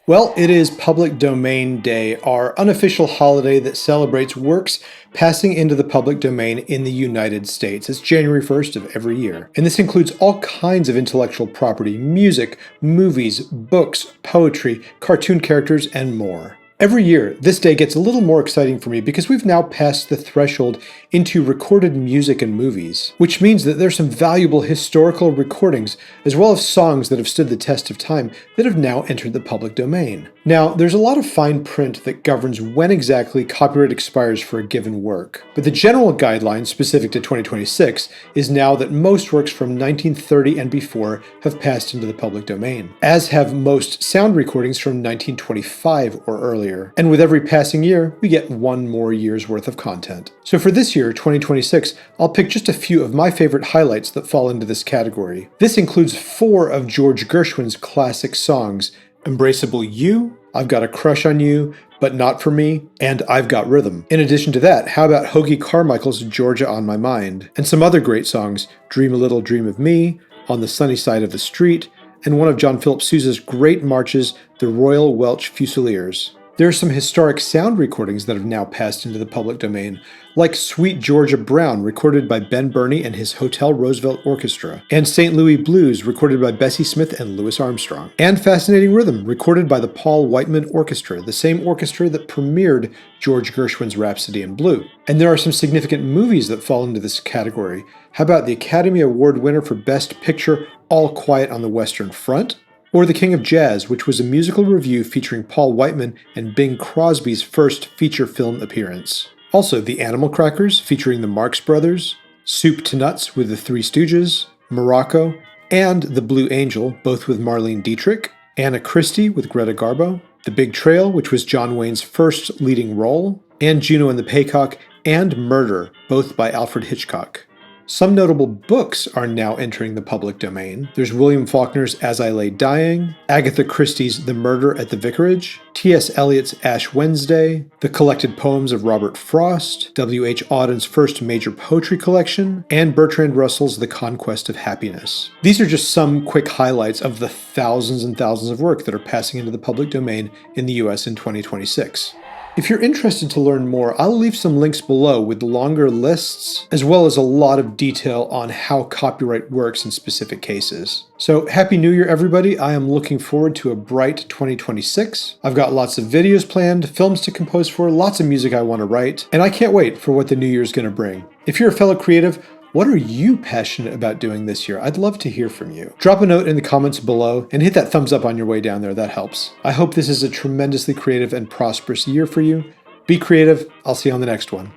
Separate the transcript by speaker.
Speaker 1: Well, it is Public Domain Day, our unofficial holiday that celebrates works passing into the public domain in the United States. It's January 1st of every year. And this includes all kinds of intellectual property, music, movies, books, poetry, cartoon characters, and more. Every year, this day gets a little more exciting for me because we've now passed the threshold into recorded music and movies, which means that there's some valuable historical recordings, as well as songs that have stood the test of time that have now entered the public domain. Now, there's a lot of fine print that governs when exactly copyright expires for a given work, but the general guideline specific to 2026 is now that most works from 1930 and before have passed into the public domain, as have most sound recordings from 1925 or earlier. And with every passing year, we get one more year's worth of content. So for this year, 2026, I'll pick just a few of my favorite highlights that fall into this category. This includes 4 of George Gershwin's classic songs: Embraceable You, I've Got a Crush on You, But Not for Me, and I've Got Rhythm. In addition to that, how about Hoagy Carmichael's Georgia on My Mind? And some other great songs: Dream a Little Dream of Me, On the Sunny Side of the Street, and one of John Philip Sousa's great marches, the Royal Welsh Fusiliers. There are some historic sound recordings that have now passed into the public domain, like Sweet Georgia Brown, recorded by Ben Burney and his Hotel Roosevelt Orchestra, and St. Louis Blues, recorded by Bessie Smith and Louis Armstrong, and Fascinating Rhythm, recorded by the Paul Whiteman Orchestra, the same orchestra that premiered George Gershwin's Rhapsody in Blue. And there are some significant movies that fall into this category. How about the Academy Award winner for Best Picture, All Quiet on the Western Front? Or The King of Jazz, which was a musical revue featuring Paul Whiteman and Bing Crosby's first feature film appearance. Also, The Animal Crackers, featuring the Marx Brothers, Soup to Nuts with the Three Stooges, Morocco, and The Blue Angel, both with Marlene Dietrich, Anna Christie with Greta Garbo, The Big Trail, which was John Wayne's first leading role, and Juno and the Paycock, and Murder, both by Alfred Hitchcock. Some notable books are now entering the public domain. There's William Faulkner's As I Lay Dying, Agatha Christie's The Murder at the Vicarage, T.S. Eliot's Ash Wednesday, the collected poems of Robert Frost, W.H. Auden's first major poetry collection, and Bertrand Russell's The Conquest of Happiness. These are just some quick highlights of the thousands and thousands of work that are passing into the public domain in the US in 2026. If you're interested to learn more, I'll leave some links below with longer lists, as well as a lot of detail on how copyright works in specific cases. So Happy New Year, everybody. I am looking forward to a bright 2026. I've got lots of videos planned, films to compose for, lots of music I want to write, and I can't wait for what the new year's going to bring. If you're a fellow creative, what are you passionate about doing this year? I'd love to hear from you. Drop a note in the comments below and hit that thumbs up on your way down there. That helps. I hope this is a tremendously creative and prosperous year for you. Be creative. I'll see you on the next one.